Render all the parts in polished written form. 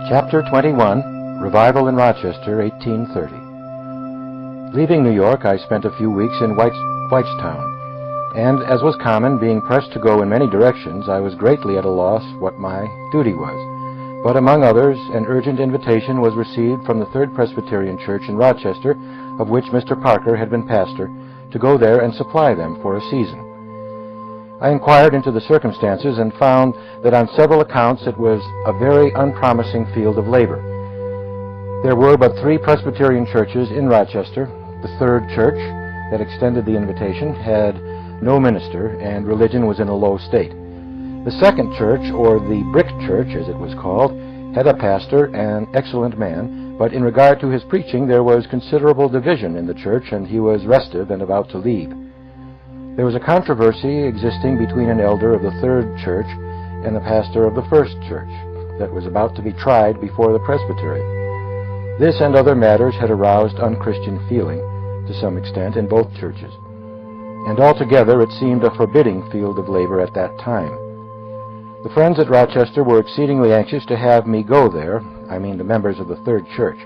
Chapter 21, Revival in Rochester, 1830. Leaving New York, I spent a few weeks in Whitestown, and, as was common, being pressed to go in many directions, I was greatly at a loss what my duty was. But among others, an urgent invitation was received from the Third Presbyterian Church in Rochester, of which Mr. Parker had been pastor, to go there and supply them for a season. I inquired into the circumstances and found that on several accounts it was a very unpromising field of labor. There were but 3 Presbyterian churches in Rochester. The third church that extended the invitation had no minister, and religion was in a low state. The second church, or the Brick Church as it was called, had a pastor, an excellent man, but in regard to his preaching there was considerable division in the church, and he was restive and about to leave. There was a controversy existing between an elder of the third church and the pastor of the first church that was about to be tried before the presbytery. This and other matters had aroused unchristian feeling, to some extent, in both churches, and altogether it seemed a forbidding field of labor at that time. The friends at Rochester were exceedingly anxious to have me go there, I mean the members of the third church.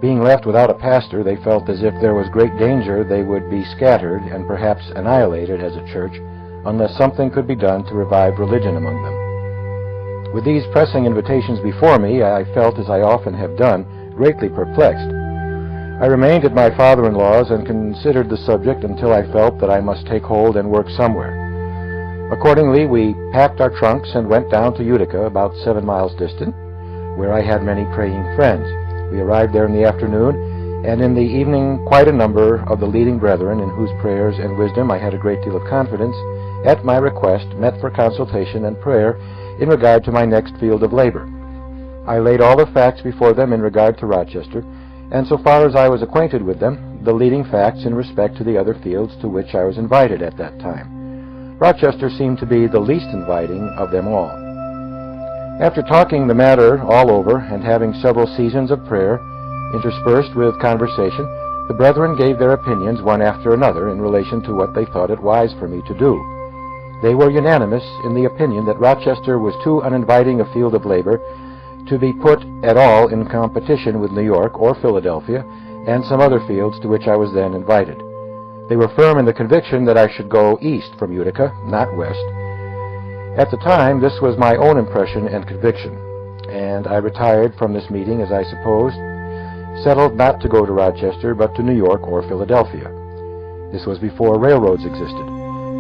Being left without a pastor, they felt as if there was great danger they would be scattered and perhaps annihilated as a church unless something could be done to revive religion among them. With these pressing invitations before me, I felt, as I often have done, greatly perplexed. I remained at my father-in-law's and considered the subject until I felt that I must take hold and work somewhere. Accordingly, we packed our trunks and went down to Utica, about 7 miles distant, where I had many praying friends. We arrived there in the afternoon, and in the evening quite a number of the leading brethren, in whose prayers and wisdom I had a great deal of confidence, at my request met for consultation and prayer in regard to my next field of labor. I laid all the facts before them in regard to Rochester, and so far as I was acquainted with them, the leading facts in respect to the other fields to which I was invited at that time. Rochester seemed to be the least inviting of them all. After talking the matter all over and having several seasons of prayer, interspersed with conversation, the brethren gave their opinions one after another in relation to what they thought it wise for me to do. They were unanimous in the opinion that Rochester was too uninviting a field of labor to be put at all in competition with New York or Philadelphia and some other fields to which I was then invited. They were firm in the conviction that I should go east from Utica, not west. At the time, this was my own impression and conviction, and I retired from this meeting, as I supposed, settled not to go to Rochester, but to New York or Philadelphia. This was before railroads existed,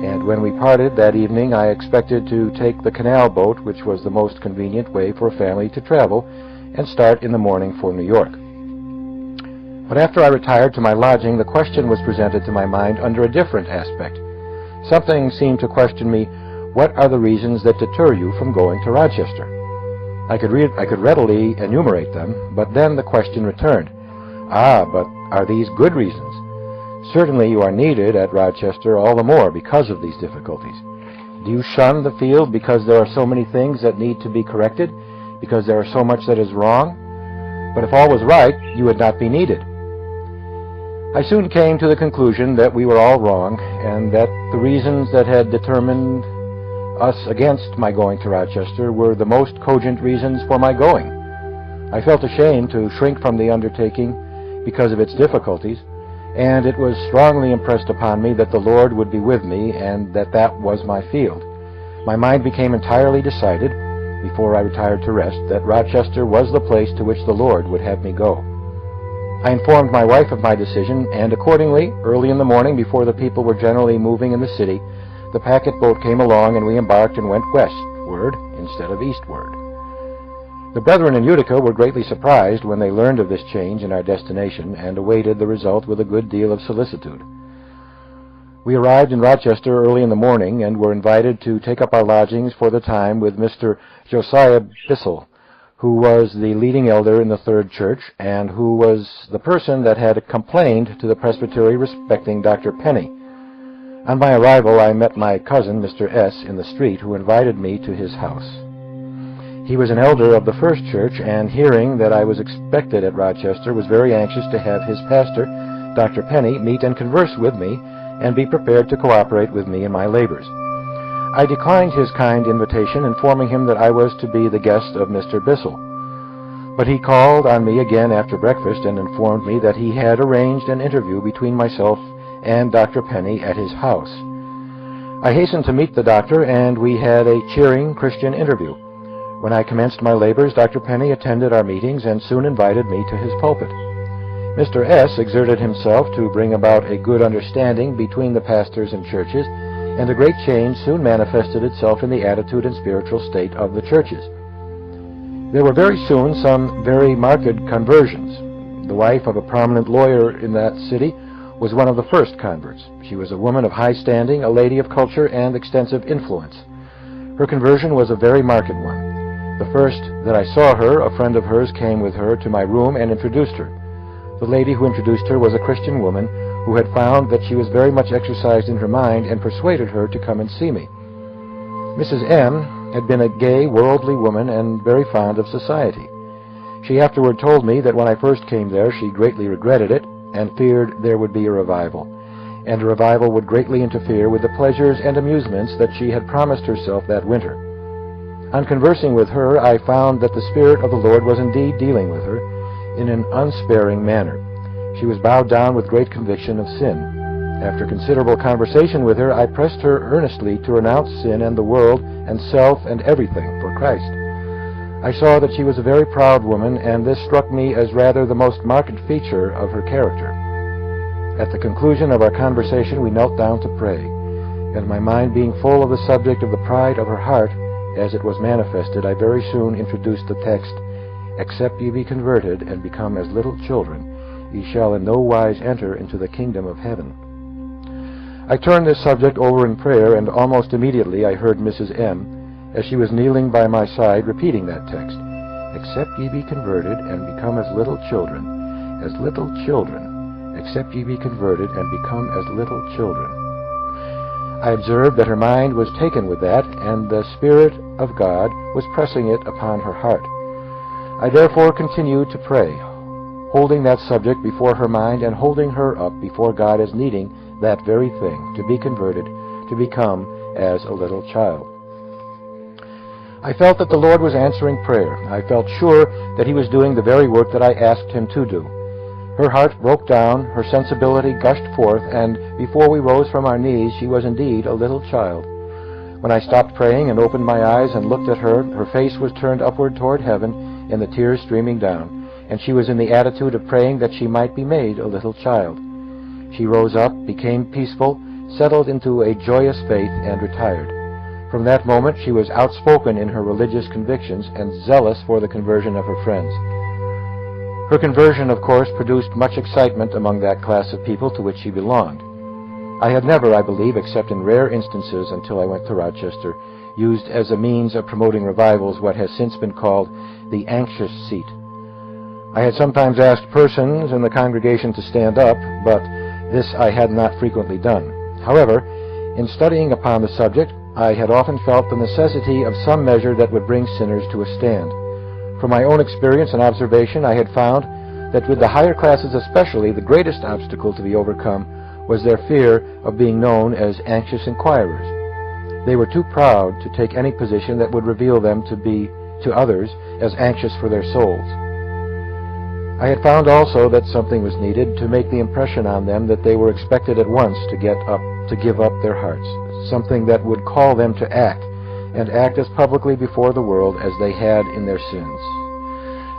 and when we parted that evening, I expected to take the canal boat, which was the most convenient way for a family to travel, and start in the morning for New York. But after I retired to my lodging, the question was presented to my mind under a different aspect. Something seemed to question me, what are the reasons that deter you from going to Rochester? I could readily enumerate them, but then the question returned. But are these good reasons? Certainly you are needed at Rochester all the more because of these difficulties. Do you shun the field because there are so many things that need to be corrected, because there are so much that is wrong? But if all was right, you would not be needed. I soon came to the conclusion that we were all wrong, and that the reasons that had determined us against my going to Rochester were the most cogent reasons for my going. I felt ashamed to shrink from the undertaking because of its difficulties, and it was strongly impressed upon me that the Lord would be with me and that that was my field. My mind became entirely decided, before I retired to rest, that Rochester was the place to which the Lord would have me go. I informed my wife of my decision, and accordingly, early in the morning, before the people were generally moving in the city, the packet boat came along, and we embarked and went westward instead of eastward. The brethren in Utica were greatly surprised when they learned of this change in our destination, and awaited the result with a good deal of solicitude. We arrived in Rochester early in the morning, and were invited to take up our lodgings for the time with Mr. Josiah Bissell, who was the leading elder in the third church, and who was the person that had complained to the presbytery respecting Dr. Penny. On my arrival, I met my cousin, Mr. S., in the street, who invited me to his house. He was an elder of the first church, and hearing that I was expected at Rochester, was very anxious to have his pastor, Dr. Penny, meet and converse with me, and be prepared to cooperate with me in my labors. I declined his kind invitation, informing him that I was to be the guest of Mr. Bissell. But he called on me again after breakfast and informed me that he had arranged an interview between myself and Dr. Penny at his house. I hastened to meet the doctor, and we had a cheering Christian interview. When I commenced my labors, Dr. Penny attended our meetings and soon invited me to his pulpit. Mr. S. exerted himself to bring about a good understanding between the pastors and churches, and a great change soon manifested itself in the attitude and spiritual state of the churches. There were very soon some very marked conversions. The wife of a prominent lawyer in that city was one of the first converts. She was a woman of high standing, a lady of culture and extensive influence. Her conversion was a very marked one. The first that I saw her, a friend of hers came with her to my room and introduced her. The lady who introduced her was a Christian woman who had found that she was very much exercised in her mind and persuaded her to come and see me. Mrs. M. had been a gay, worldly woman and very fond of society. She afterward told me that when I first came there she greatly regretted it and feared there would be a revival, and a revival would greatly interfere with the pleasures and amusements that she had promised herself that winter. On conversing with her, I found that the Spirit of the Lord was indeed dealing with her in an unsparing manner. She was bowed down with great conviction of sin. After considerable conversation with her, I pressed her earnestly to renounce sin and the world and self and everything for Christ. I saw that she was a very proud woman, and this struck me as rather the most marked feature of her character. At the conclusion of our conversation, we knelt down to pray, and my mind being full of the subject of the pride of her heart, as it was manifested, I very soon introduced the text, "Except ye be converted and become as little children, ye shall in no wise enter into the kingdom of heaven." I turned this subject over in prayer, and almost immediately I heard Mrs. M., as she was kneeling by my side, repeating that text, "Except ye be converted and become as little children, except ye be converted and become as little children." I observed that her mind was taken with that, and the Spirit of God was pressing it upon her heart. I therefore continued to pray, holding that subject before her mind and holding her up before God as needing that very thing, to be converted, to become as a little child. I felt that the Lord was answering prayer. I felt sure that He was doing the very work that I asked Him to do. Her heart broke down, her sensibility gushed forth, and before we rose from our knees, she was indeed a little child. When I stopped praying and opened my eyes and looked at her, her face was turned upward toward heaven, and the tears streaming down, and she was in the attitude of praying that she might be made a little child. She rose up, became peaceful, settled into a joyous faith, and retired. From that moment she was outspoken in her religious convictions and zealous for the conversion of her friends. Her conversion, of course, produced much excitement among that class of people to which she belonged. I had never, I believe, except in rare instances until I went to Rochester, used as a means of promoting revivals what has since been called the anxious seat. I had sometimes asked persons in the congregation to stand up, but this I had not frequently done. However, in studying upon the subject, I had often felt the necessity of some measure that would bring sinners to a stand. From my own experience and observation, I had found that with the higher classes especially, the greatest obstacle to be overcome was their fear of being known as anxious inquirers. They were too proud to take any position that would reveal them to be, to others, as anxious for their souls. I had found also that something was needed to make the impression on them that they were expected at once to give up their hearts, something that would call them to act, and act as publicly before the world as they had in their sins,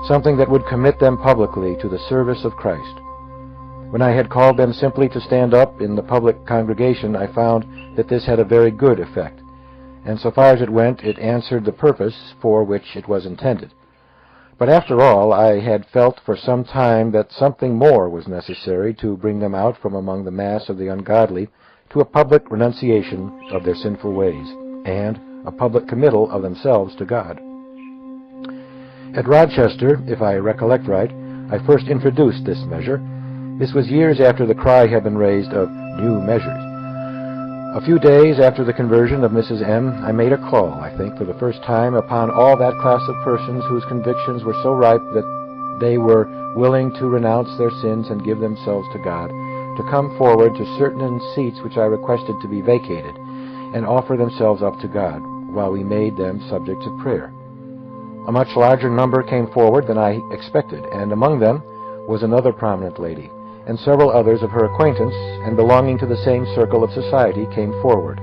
something that would commit them publicly to the service of Christ. When I had called them simply to stand up in the public congregation, I found that this had a very good effect, and so far as it went, it answered the purpose for which it was intended. But after all, I had felt for some time that something more was necessary to bring them out from among the mass of the ungodly to a public renunciation of their sinful ways, and a public committal of themselves to God. At Rochester, if I recollect right, I first introduced this measure. This was years after the cry had been raised of new measures. A few days after the conversion of Mrs. M., I made a call, I think for the first time, upon all that class of persons whose convictions were so ripe that they were willing to renounce their sins and give themselves to God, to come forward to certain seats which I requested to be vacated, and offer themselves up to God, while we made them subject to prayer. A much larger number came forward than I expected, and among them was another prominent lady, and several others of her acquaintance and belonging to the same circle of society came forward.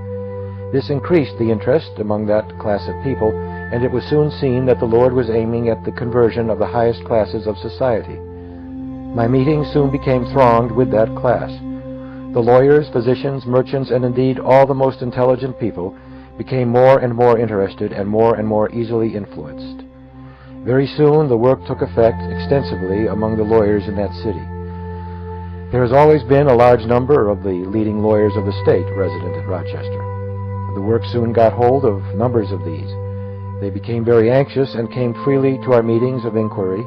This increased the interest among that class of people, and it was soon seen that the Lord was aiming at the conversion of the highest classes of society. My meetings soon became thronged with that class. The lawyers, physicians, merchants, and indeed all the most intelligent people became more and more interested and more easily influenced. Very soon the work took effect extensively among the lawyers in that city. There has always been a large number of the leading lawyers of the state resident at Rochester. The work soon got hold of numbers of these. They became very anxious and came freely to our meetings of inquiry,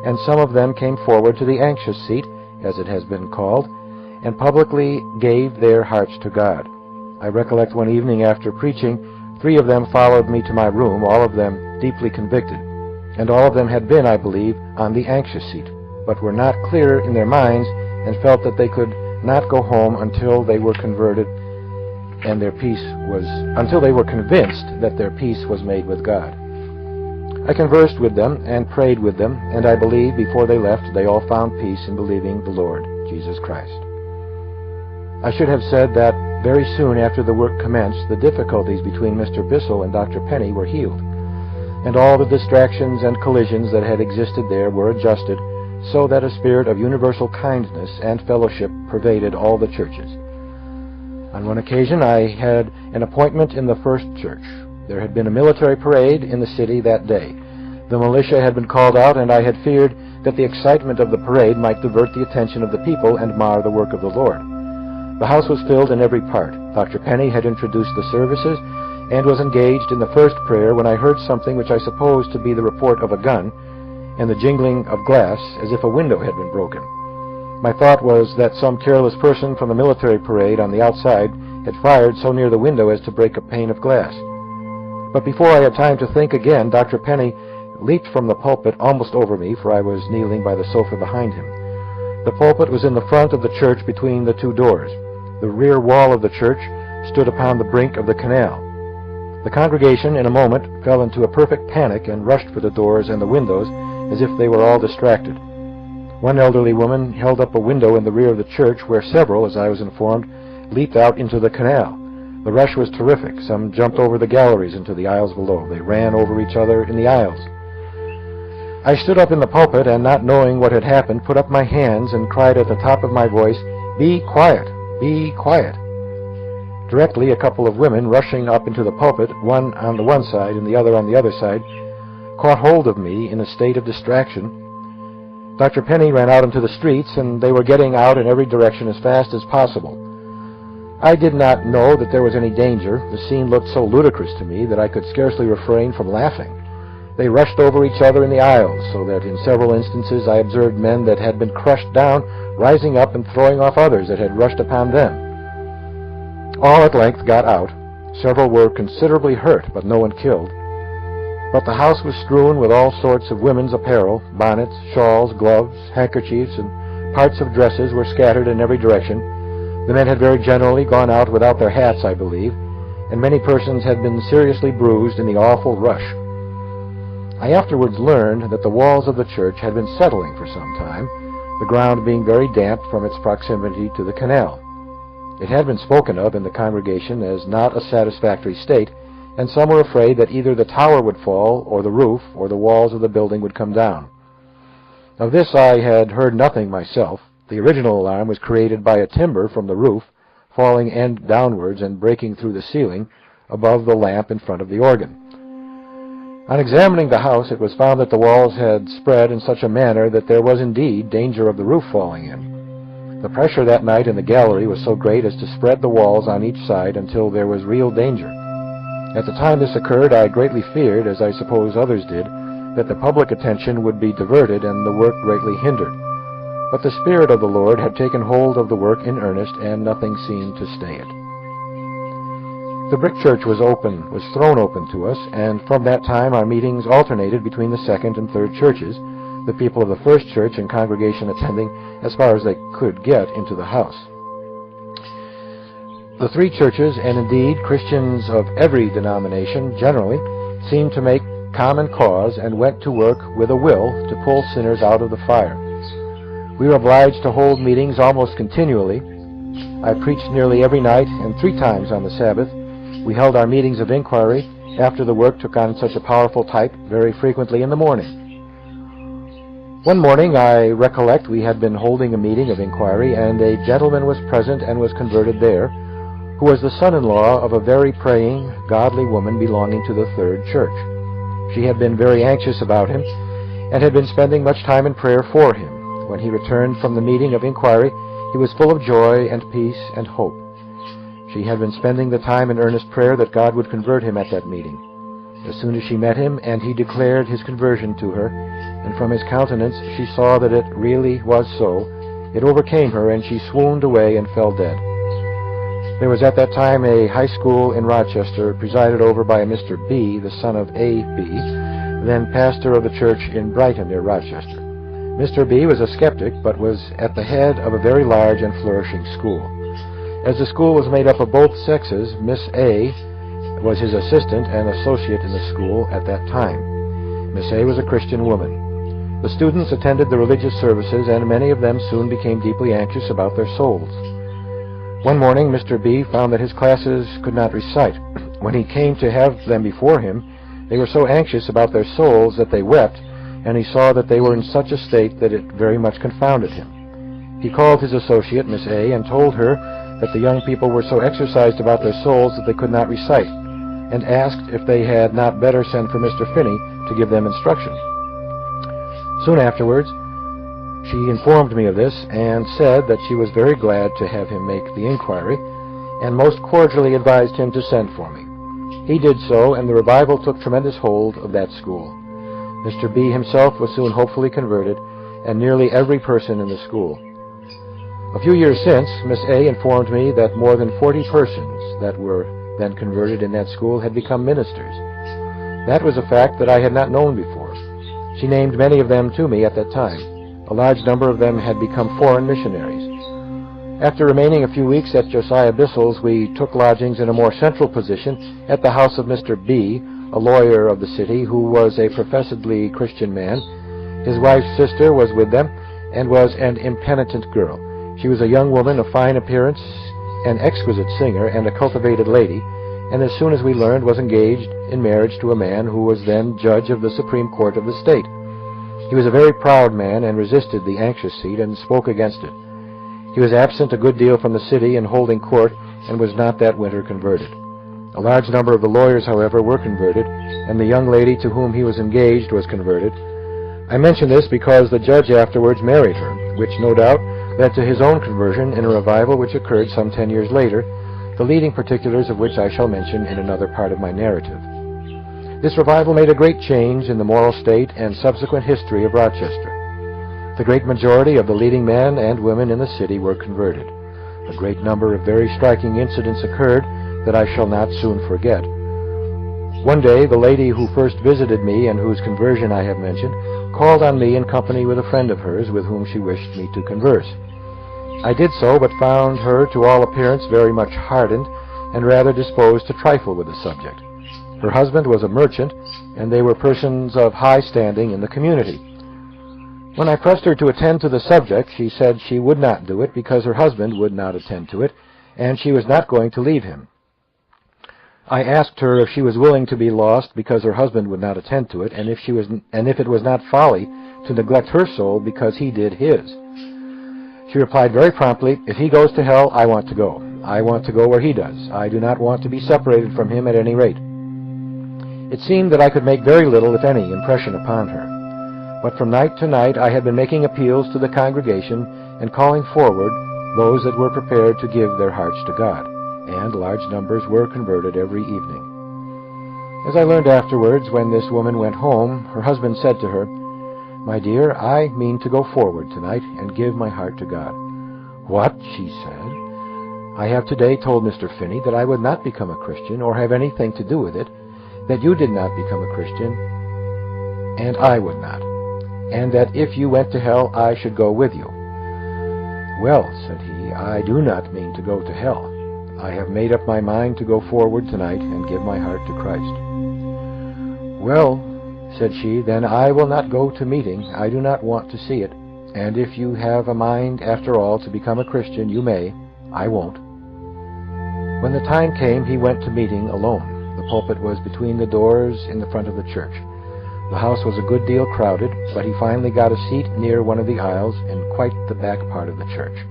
and some of them came forward to the anxious seat, as it has been called, and publicly gave their hearts to God. I recollect one evening after preaching, 3 of them followed me to my room, all of them deeply convicted, and all of them had been, I believe, on the anxious seat, but were not clear in their minds and felt that they could not go home until they were converted and until they were convinced that their peace was made with God. I conversed with them and prayed with them, and I believe before they left they all found peace in believing the Lord Jesus Christ. I should have said that very soon after the work commenced, the difficulties between Mr. Bissell and Dr. Penny were healed, and all the distractions and collisions that had existed there were adjusted so that a spirit of universal kindness and fellowship pervaded all the churches. On one occasion I had an appointment in the first church. There had been a military parade in the city that day. The militia had been called out, and I had feared that the excitement of the parade might divert the attention of the people and mar the work of the Lord. The house was filled in every part. Dr. Penny had introduced the services and was engaged in the first prayer when I heard something which I supposed to be the report of a gun and the jingling of glass as if a window had been broken. My thought was that some careless person from the military parade on the outside had fired so near the window as to break a pane of glass. But before I had time to think again, Dr. Penny leaped from the pulpit almost over me, for I was kneeling by the sofa behind him. The pulpit was in the front of the church between the 2 doors. The rear wall of the church stood upon the brink of the canal. The congregation in a moment fell into a perfect panic and rushed for the doors and the windows as if they were all distracted. One elderly woman held up a window in the rear of the church where several, as I was informed, leaped out into the canal. The rush was terrific. Some jumped over the galleries into the aisles below. They ran over each other in the aisles. I stood up in the pulpit and, not knowing what had happened, put up my hands and cried at the top of my voice, "Be quiet! Be quiet!" Directly, a couple of women rushing up into the pulpit, one on the one side and the other on the other side, caught hold of me in a state of distraction. Dr. Penny ran out into the streets, and they were getting out in every direction as fast as possible. I did not know that there was any danger. The scene looked so ludicrous to me that I could scarcely refrain from laughing. They rushed over each other in the aisles, so that in several instances I observed men that had been crushed down rising up and throwing off others that had rushed upon them. All at length got out. Several were considerably hurt, but no one killed. But the house was strewn with all sorts of women's apparel. Bonnets, shawls, gloves, handkerchiefs, and parts of dresses were scattered in every direction. The men had very generally gone out without their hats, I believe, and many persons had been seriously bruised in the awful rush. I afterwards learned that the walls of the church had been settling for some time, the ground being very damp from its proximity to the canal. It had been spoken of in the congregation as not a satisfactory state, and some were afraid that either the tower would fall, or the roof, or the walls of the building would come down. Of this I had heard nothing myself. The original alarm was created by a timber from the roof falling end downwards and breaking through the ceiling above the lamp in front of the organ. On examining the house, it was found that the walls had spread in such a manner that there was indeed danger of the roof falling in. The pressure that night in the gallery was so great as to spread the walls on each side until there was real danger. At the time this occurred, I greatly feared, as I suppose others did, that the public attention would be diverted and the work greatly hindered. But the Spirit of the Lord had taken hold of the work in earnest, and nothing seemed to stay it. The brick church was thrown open to us, and from that time our meetings alternated between the second and third churches, the people of the first church and congregation attending as far as they could get into the house. The 3 churches, and indeed Christians of every denomination generally, seemed to make common cause and went to work with a will to pull sinners out of the fire. We were obliged to hold meetings almost continually. I preached nearly every night and 3 times on the Sabbath. We held our meetings of inquiry after the work took on such a powerful type very frequently in the morning. One morning, I recollect, we had been holding a meeting of inquiry, and a gentleman was present and was converted there, who was the son-in-law of a very praying, godly woman belonging to the Third Church. She had been very anxious about him, and had been spending much time in prayer for him. When he returned from the meeting of inquiry, he was full of joy and peace and hope. She had been spending the time in earnest prayer that God would convert him at that meeting. As soon as she met him, and he declared his conversion to her, and from his countenance she saw that it really was so, it overcame her, and she swooned away and fell dead. There was at that time a high school in Rochester, presided over by a Mr. B., the son of A. B., then pastor of the church in Brighton near Rochester. Mr. B. was a skeptic, but was at the head of a very large and flourishing school. As the school was made up of both sexes, Miss A. was his assistant and associate in the school at that time. Miss A. was a Christian woman. The students attended the religious services, and many of them soon became deeply anxious about their souls. One morning, Mr. B. found that his classes could not recite. When he came to have them before him, they were so anxious about their souls that they wept, and he saw that they were in such a state that it very much confounded him. He called his associate, Miss A., and told her that the young people were so exercised about their souls that they could not recite, and asked if they had not better send for Mr. Finney to give them instruction. Soon afterwards, she informed me of this, and said that she was very glad to have him make the inquiry, and most cordially advised him to send for me. He did so, and the revival took tremendous hold of that school. Mr. B. himself was soon hopefully converted, and nearly every person in the school. A few years since, Miss A. informed me that more than 40 persons that were then converted in that school had become ministers. That was a fact that I had not known before. She named many of them to me at that time. A large number of them had become foreign missionaries. After remaining a few weeks at Josiah Bissell's, we took lodgings in a more central position at the house of Mr. B., a lawyer of the city, who was a professedly Christian man. His wife's sister was with them, and was an impenitent girl. She was a young woman of fine appearance, an exquisite singer, and a cultivated lady, and as soon as we learned was engaged in marriage to a man who was then judge of the Supreme Court of the state. He was a very proud man, and resisted the anxious seat, and spoke against it. He was absent a good deal from the city in holding court, and was not that winter converted. A large number of the lawyers, however, were converted, and the young lady to whom he was engaged was converted. I mention this because the judge afterwards married her, which no doubt led to his own conversion in a revival which occurred some 10 years later, the leading particulars of which I shall mention in another part of my narrative. This revival made a great change in the moral state and subsequent history of Rochester. The great majority of the leading men and women in the city were converted. A great number of very striking incidents occurred that I shall not soon forget. One day, the lady who first visited me, and whose conversion I have mentioned, called on me in company with a friend of hers with whom she wished me to converse. I did so, but found her to all appearance very much hardened, and rather disposed to trifle with the subject. Her husband was a merchant, and they were persons of high standing in the community. When I pressed her to attend to the subject, she said she would not do it because her husband would not attend to it, and she was not going to leave him. I asked her if she was willing to be lost because her husband would not attend to it, and if it was not folly to neglect her soul because he did his. She replied very promptly, "If he goes to hell, I want to go. I want to go where he does. I do not want to be separated from him at any rate." It seemed that I could make very little, if any, impression upon her. But from night to night I had been making appeals to the congregation and calling forward those that were prepared to give their hearts to God, and large numbers were converted every evening. As I learned afterwards, when this woman went home, her husband said to her, "My dear, I mean to go forward tonight and give my heart to God." "What?" she said. "I have today told Mr. Finney that I would not become a Christian or have anything to do with it, that you did not become a Christian, and I would not, and that if you went to hell, I should go with you." "Well," said he, "I do not mean to go to hell. I have made up my mind to go forward tonight and give my heart to Christ." "Well," said she, "then I will not go to meeting. I do not want to see it. And if you have a mind, after all, to become a Christian, you may. I won't." When the time came, he went to meeting alone. The pulpit was between the doors in the front of the church. The house was a good deal crowded, but he finally got a seat near one of the aisles in quite the back part of the church.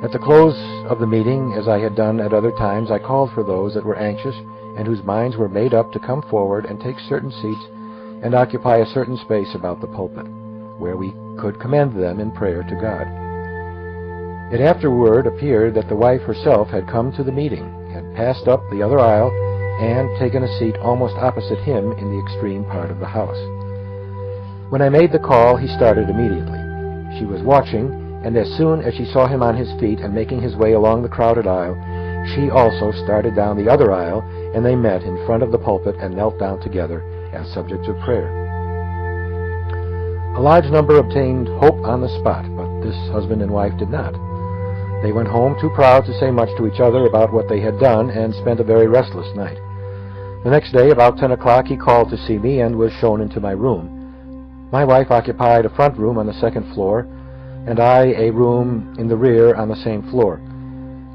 At the close of the meeting, as I had done at other times, I called for those that were anxious and whose minds were made up to come forward and take certain seats and occupy a certain space about the pulpit, where we could commend them in prayer to God. It afterward appeared that the wife herself had come to the meeting, had passed up the other aisle, and taken a seat almost opposite him in the extreme part of the house. When I made the call, he started immediately. She was watching, and as soon as she saw him on his feet and making his way along the crowded aisle, she also started down the other aisle, and they met in front of the pulpit and knelt down together as subjects of prayer. A large number obtained hope on the spot, but this husband and wife did not. They went home too proud to say much to each other about what they had done, and spent a very restless night. The next day, about 10 o'clock, he called to see me and was shown into my room. My wife occupied a front room on the second floor, and I a room in the rear on the same floor.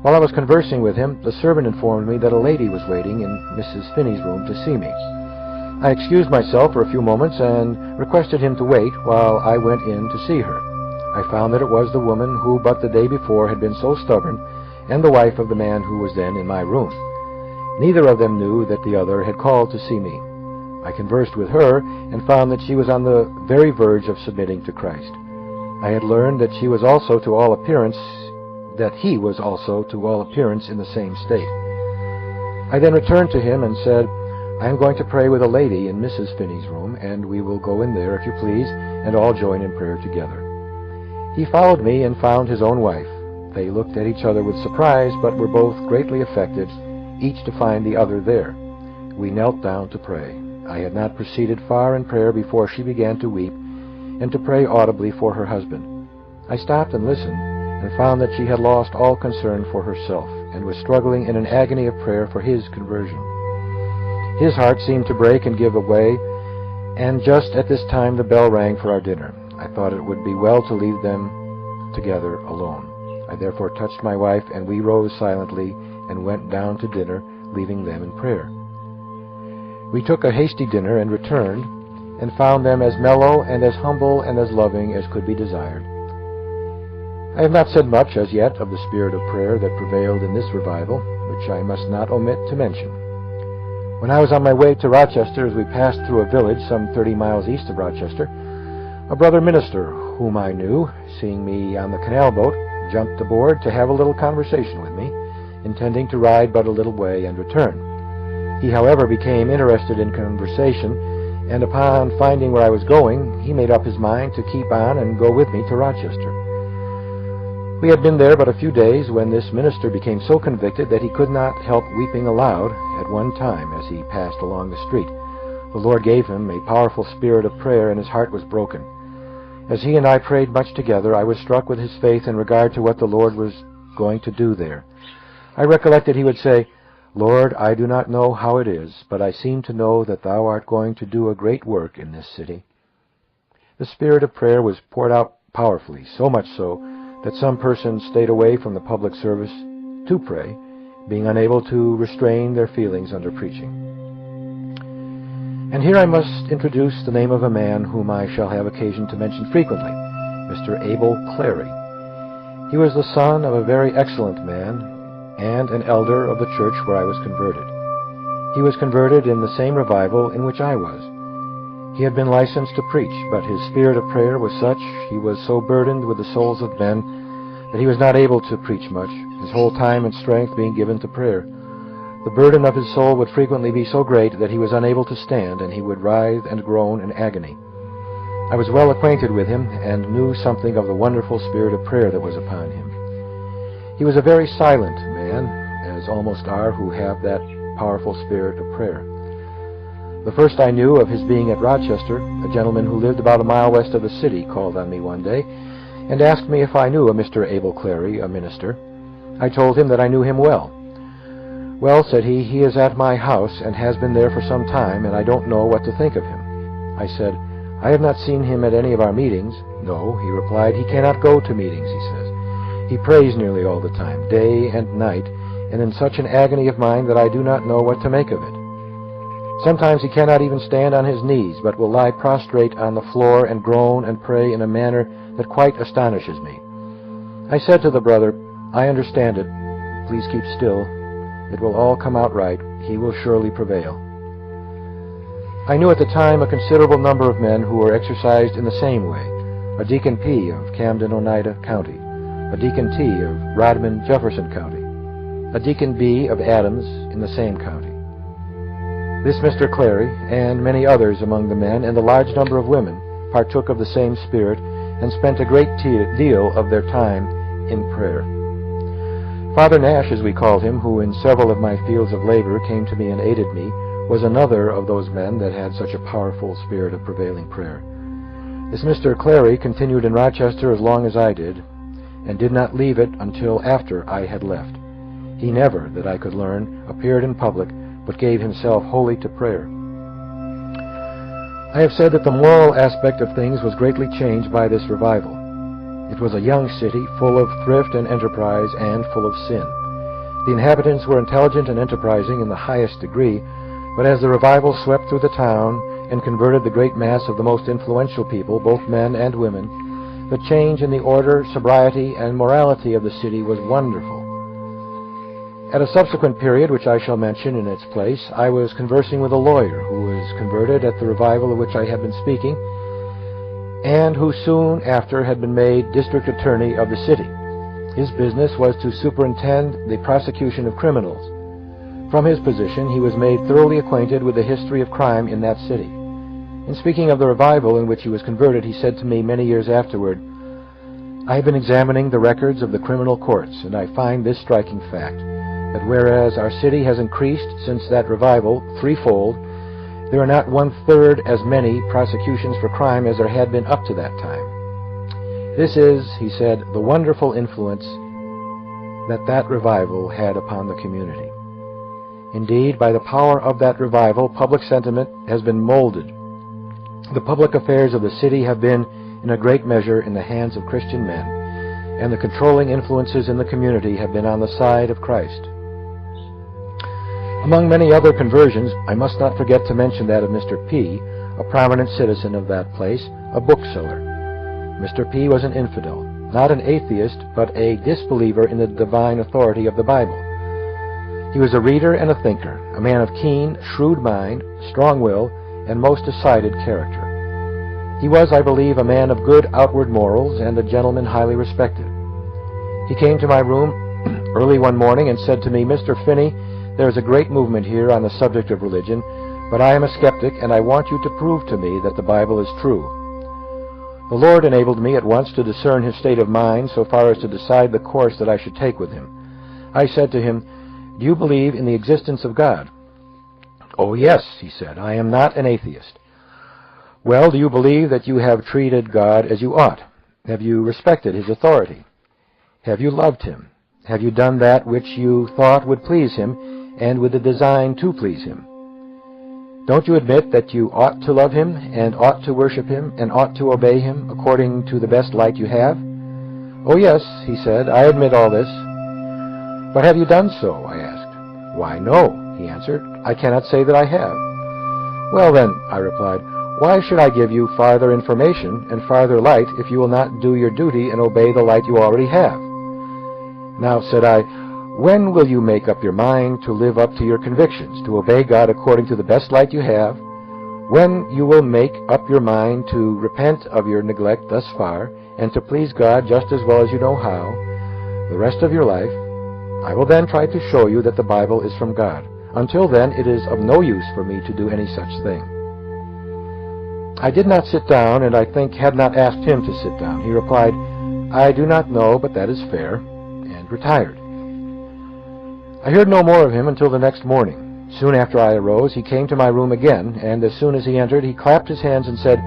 While I was conversing with him, the servant informed me that a lady was waiting in Mrs. Finney's room to see me. I excused myself for a few moments and requested him to wait while I went in to see her. I found that it was the woman who but the day before had been so stubborn, and the wife of the man who was then in my room. Neither of them knew that the other had called to see me. I conversed with her and found that she was on the very verge of submitting to Christ. I had learned that he was also to all appearance in the same state. I then returned to him and said, "I am going to pray with a lady in Mrs. Finney's room, and we will go in there, if you please, and all join in prayer together." He followed me and found his own wife. They looked at each other with surprise, but were both greatly affected, each to find the other there. We knelt down to pray. I had not proceeded far in prayer before she began to weep and to pray audibly for her husband. I stopped and listened, and found that she had lost all concern for herself, and was struggling in an agony of prayer for his conversion. His heart seemed to break and give away, and just at this time the bell rang for our dinner. I thought it would be well to leave them together alone. I therefore touched my wife, and we rose silently and went down to dinner, leaving them in prayer. We took a hasty dinner and returned, and found them as mellow and as humble and as loving as could be desired. I have not said much as yet of the spirit of prayer that prevailed in this revival, which I must not omit to mention. When I was on my way to Rochester, as we passed through a village some 30 miles east of Rochester, a brother minister whom I knew, seeing me on the canal boat, jumped aboard to have a little conversation with me, intending to ride but a little way and return. He, however, became interested in conversation, and upon finding where I was going, he made up his mind to keep on and go with me to Rochester. We had been there but a few days when this minister became so convicted that he could not help weeping aloud at one time as he passed along the street. The Lord gave him a powerful spirit of prayer, and his heart was broken. As he and I prayed much together, I was struck with his faith in regard to what the Lord was going to do there. I recollected he would say, "Lord, I do not know how it is, but I seem to know that thou art going to do a great work in this city." The spirit of prayer was poured out powerfully, so much so that some persons stayed away from the public service to pray, being unable to restrain their feelings under preaching. And here I must introduce the name of a man whom I shall have occasion to mention frequently, Mr. Abel Clary. He was the son of a very excellent man and an elder of the church where I was converted. He was converted in the same revival in which I was. He had been licensed to preach, but his spirit of prayer was such, he was so burdened with the souls of men, that he was not able to preach much, his whole time and strength being given to prayer. The burden of his soul would frequently be so great that he was unable to stand, and he would writhe and groan in agony. I was well acquainted with him, and knew something of the wonderful spirit of prayer that was upon him. He was a very silent man, as almost are who have that powerful spirit of prayer. The first I knew of his being at Rochester, a gentleman who lived about a mile west of the city called on me one day, and asked me if I knew a Mr. Abel Clary, a minister. I told him that I knew him well. "Well," said he is at my house, and has been there for some time, and I don't know what to think of him." I said, "I have not seen him at any of our meetings." "No," he replied, "he cannot go to meetings," he says. "He prays nearly all the time, day and night, and in such an agony of mind that I do not know what to make of it. Sometimes he cannot even stand on his knees, but will lie prostrate on the floor and groan and pray in a manner that quite astonishes me." I said to the brother, "I understand it. Please keep still. It will all come out right. He will surely prevail." I knew at the time a considerable number of men who were exercised in the same way. A Deacon P. of Camden, Oneida County, a Deacon T. of Rodman, Jefferson County, a Deacon B. of Adams in the same county. This Mr. Clary, and many others among the men, and a large number of women, partook of the same spirit, and spent a great deal of their time in prayer. Father Nash, as we called him, who in several of my fields of labor came to me and aided me, was another of those men that had such a powerful spirit of prevailing prayer. This Mr. Clary continued in Rochester as long as I did, and did not leave it until after I had left. He never, that I could learn, appeared in public, but gave himself wholly to prayer. I have said that the moral aspect of things was greatly changed by this revival. It was a young city, full of thrift and enterprise, and full of sin. The inhabitants were intelligent and enterprising in the highest degree, but as the revival swept through the town and converted the great mass of the most influential people, both men and women, the change in the order, sobriety, and morality of the city was wonderful. At a subsequent period, which I shall mention in its place, I was conversing with a lawyer who was converted at the revival of which I have been speaking, and who soon after had been made district attorney of the city. His business was to superintend the prosecution of criminals. From his position, he was made thoroughly acquainted with the history of crime in that city. In speaking of the revival in which he was converted, he said to me many years afterward, "I have been examining the records of the criminal courts, and I find this striking fact, that whereas our city has increased since that revival threefold, there are not 1/3 as many prosecutions for crime as there had been up to that time. This is," he said, "the wonderful influence that revival had upon the community. Indeed, by the power of that revival, public sentiment has been molded. The public affairs of the city have been, in a great measure, in the hands of Christian men, and the controlling influences in the community have been on the side of Christ." Among many other conversions, I must not forget to mention that of Mr. P., a prominent citizen of that place, a bookseller. Mr. P. was an infidel, not an atheist, but a disbeliever in the divine authority of the Bible. He was a reader and a thinker, a man of keen, shrewd mind, strong will, and most decided character. He was, I believe, a man of good outward morals, and a gentleman highly respected. He came to my room early one morning and said to me, "Mr. Finney, there is a great movement here on the subject of religion, but I am a skeptic, and I want you to prove to me that the Bible is true." The Lord enabled me at once to discern his state of mind so far as to decide the course that I should take with him. I said to him, "Do you believe in the existence of God?" "Oh, yes," he said, "I am not an atheist." "Well, do you believe that you have treated God as you ought? Have you respected his authority? Have you loved him? Have you done that which you thought would please him, and with the design to please him? Don't you admit that you ought to love him, and ought to worship him, and ought to obey him according to the best light you have?" "Oh, yes," he said, "I admit all this." "But have you done so?" I asked. "Why, no," he answered, "I cannot say that I have." "Well, then," I replied, "why should I give you farther information and farther light if you will not do your duty and obey the light you already have? Now," said I, "when will you make up your mind to live up to your convictions, to obey God according to the best light you have? When you will make up your mind to repent of your neglect thus far, and to please God just as well as you know how, the rest of your life, I will then try to show you that the Bible is from God. Until then, it is of no use for me to do any such thing." I did not sit down, and I think had not asked him to sit down. He replied, "I do not know, but that is fair," and retired. I heard no more of him until the next morning. Soon after I arose, he came to my room again, and as soon as he entered, he clapped his hands and said,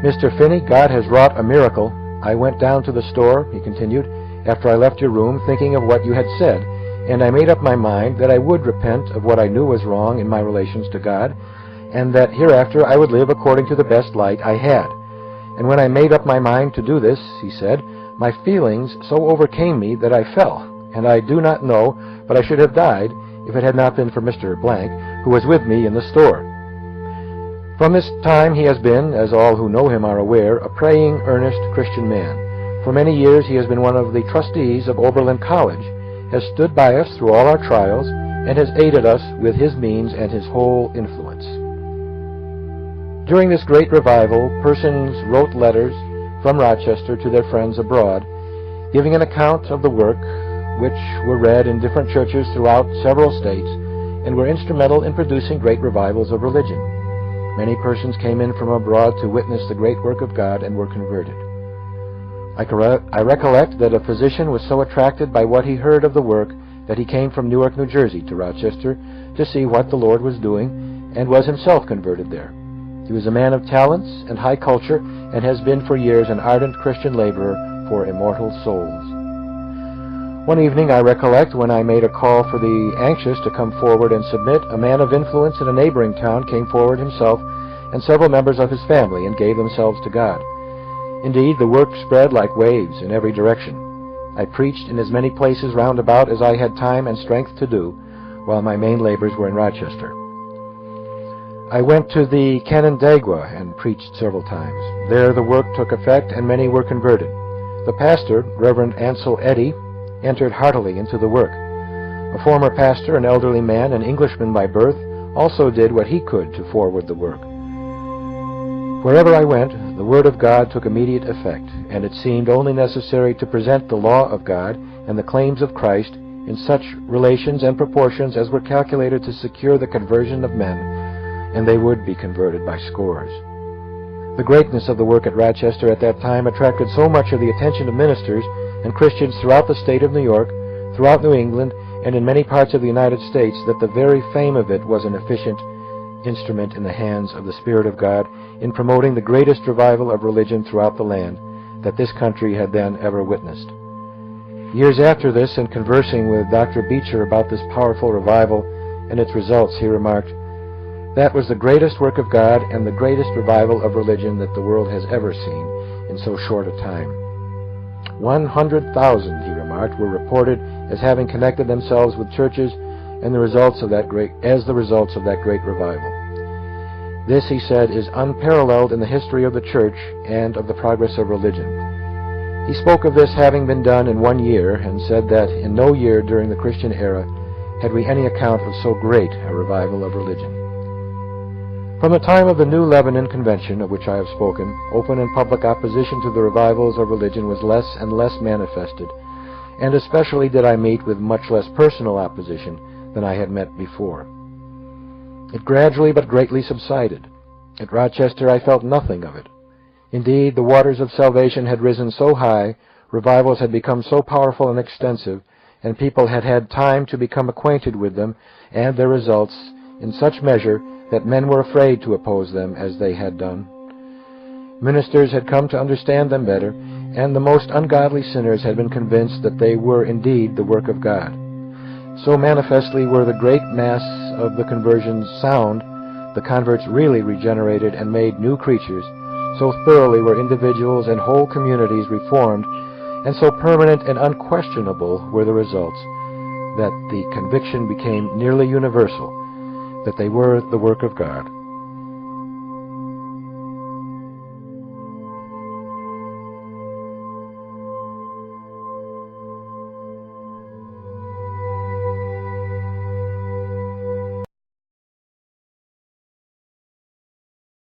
"Mr. Finney, God has wrought a miracle. I went down to the store," he continued, "after I left your room, thinking of what you had said, and I made up my mind that I would repent of what I knew was wrong in my relations to God, and that hereafter I would live according to the best light I had. And when I made up my mind to do this, he said, my feelings so overcame me that I fell, and I do not know but I should have died if it had not been for Mr. Blank, who was with me in the store. From this time he has been, as all who know him are aware, a praying, earnest Christian man. For many years he has been one of the trustees of Oberlin College, has stood by us through all our trials, and has aided us with his means and his whole influence. During this great revival, persons wrote letters from Rochester to their friends abroad, giving an account of the work, which were read in different churches throughout several states, and were instrumental in producing great revivals of religion. Many persons came in from abroad to witness the great work of God and were converted. I recollect that a physician was so attracted by what he heard of the work that he came from Newark, New Jersey to Rochester to see what the Lord was doing, and was himself converted there. He was a man of talents and high culture, and has been for years an ardent Christian laborer for immortal souls. One evening, I recollect, when I made a call for the anxious to come forward and submit, a man of influence in a neighboring town came forward himself and several members of his family and gave themselves to God. Indeed, the work spread like waves in every direction. I preached in as many places round about as I had time and strength to do, while my main labors were in Rochester. I went to the Canandaigua and preached several times. There the work took effect, and many were converted. The pastor, Reverend Ansel Eddy, entered heartily into the work. A former pastor, an elderly man, an Englishman by birth, also did what he could to forward the work. Wherever I went, the Word of God took immediate effect, and it seemed only necessary to present the law of God and the claims of Christ in such relations and proportions as were calculated to secure the conversion of men, and they would be converted by scores. The greatness of the work at Rochester at that time attracted so much of the attention of ministers and Christians throughout the state of New York, throughout New England, and in many parts of the United States, that the very fame of it was an efficient instrument in the hands of the Spirit of God in promoting the greatest revival of religion throughout the land that this country had then ever witnessed. Years after this, in conversing with Dr. Beecher about this powerful revival and its results, he remarked, "That was the greatest work of God and the greatest revival of religion that the world has ever seen in so short a time. 100,000, he remarked, were reported as having connected themselves with churches and the results of that great revival. This, he said, is unparalleled in the history of the church and of the progress of religion." He spoke of this having been done in 1 year, and said that in no year during the Christian era had we any account of so great a revival of religion. From the time of the New Lebanon Convention, of which I have spoken, open and public opposition to the revivals of religion was less and less manifested, and especially did I meet with much less personal opposition than I had met before. It gradually but greatly subsided. At Rochester I felt nothing of it. Indeed, the waters of salvation had risen so high, revivals had become so powerful and extensive, and people had had time to become acquainted with them and their results in such measure that men were afraid to oppose them as they had done. Ministers had come to understand them better, and the most ungodly sinners had been convinced that they were indeed the work of God. So manifestly were the great mass of the conversions sound, the converts really regenerated and made new creatures, so thoroughly were individuals and whole communities reformed, and so permanent and unquestionable were the results, that the conviction became nearly universal that they were the work of God.